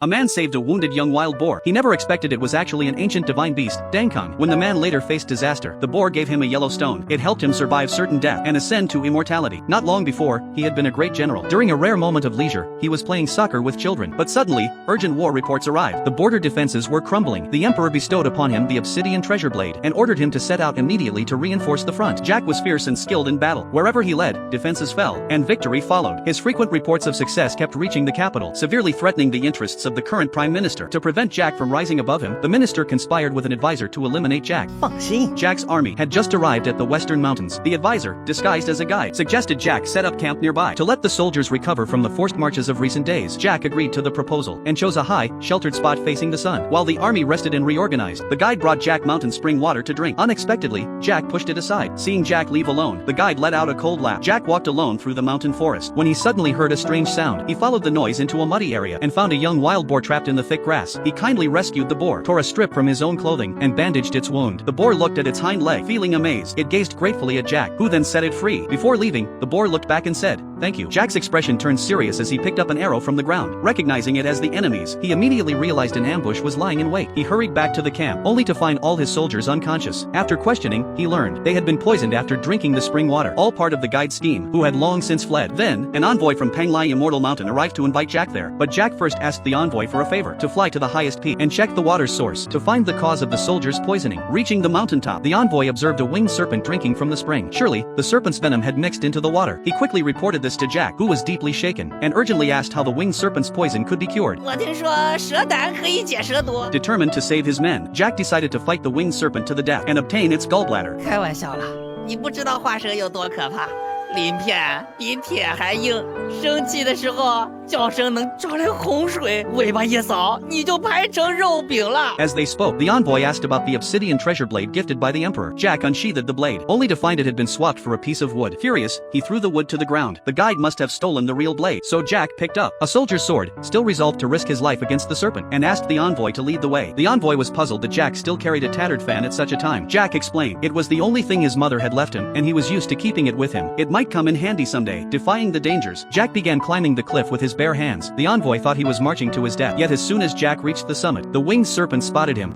A man saved a wounded young wild boar. He never expected it was actually an ancient divine beast, Dangkong. When the man later faced disaster, the boar gave him a yellow stone. It helped him survive certain death and ascend to immortality. Not long before, he had been a great general. During a rare moment of leisure, he was playing soccer with children. But suddenly, urgent war reports arrived. The border defenses were crumbling. The emperor bestowed upon him the obsidian treasure blade and ordered him to set out immediately to reinforce the front. Jack was fierce and skilled in battle. Wherever he led, defenses fell, and victory followed. His frequent reports of success kept reaching the capital, severely threatening the interests of the current prime minister. To prevent Jack from rising above him, the minister conspired with an advisor to eliminate Jack. 放心， Jack's army had just arrived at the western mountains. The advisor, disguised as a guide, suggested Jack set up camp nearby to let the soldiers recover from the forced marches of recent days. Jack agreed to the proposal and chose a high, sheltered spot facing the sun. While the army rested and reorganized, the guide brought Jack mountain spring water to drink. Unexpectedly, Jack pushed it aside. Seeing Jack leave alone, the guide let out a cold laugh. Jack walked alone through the mountain forest when he suddenly heard a strange sound. He followed the noise into a muddy area and found a young wild boar trapped in the thick grass. He kindly rescued the boar, tore a strip from his own clothing, and bandaged its wound. The boar looked at its hind leg, feeling amazed. It gazed gratefully at Jack, who then set it free. Before leaving, the boar looked back and said, "Thank you." Jack's expression turned serious as he picked up an arrow from the ground. Recognizing it as the enemy's, he immediately realized an ambush was lying in wait. He hurried back to the camp, only to find all his soldiers unconscious. After questioning, he learned they had been poisoned after drinking the spring water, all part of the guide's scheme, who had long since fled. Then, an envoy from Panglai Immortal Mountain arrived to invite Jack there. But Jack first asked the envoy for a favor, to fly to the highest peak and check the water's source, to find the cause of the soldiers' poisoning. Reaching the mountaintop, the envoy observed a winged serpent drinking from the spring. Surely, the serpent's venom had mixed into the water. He quickly reported this to Jack, who was deeply shaken, and urgently asked how the winged serpent's poison could be cured. 我听说蛇胆可以解蛇毒。 Determined to save his men, Jack decided to fight the winged serpent to the death and obtain its gallbladder. 开玩笑了，你不知道画蛇有多可怕，鳞片比铁还硬，生气的时候叫声能招来洪水，尾巴一扫你就排成肉饼了。 As they spoke, the envoy asked about the obsidian treasure blade gifted by the emperor. Jack unsheathed the blade, only to find it had been swapped for a piece of wood. Furious, he threw the wood to the ground. The guide must have stolen the real blade, so Jack picked up a soldier's sword, still resolved to risk his life against the serpent, and asked the envoy to lead the way. The envoy was puzzled that Jack still carried a tattered fan at such a time. Jack explained it was the only thing his mother had left him, and he was used to keeping it with him. It might come in handy someday. Defying the dangers, Jack began climbing the cliff with his bare hands. The envoy thought he was marching to his death, yet as soon as Jack reached the summit, the winged serpent spotted him.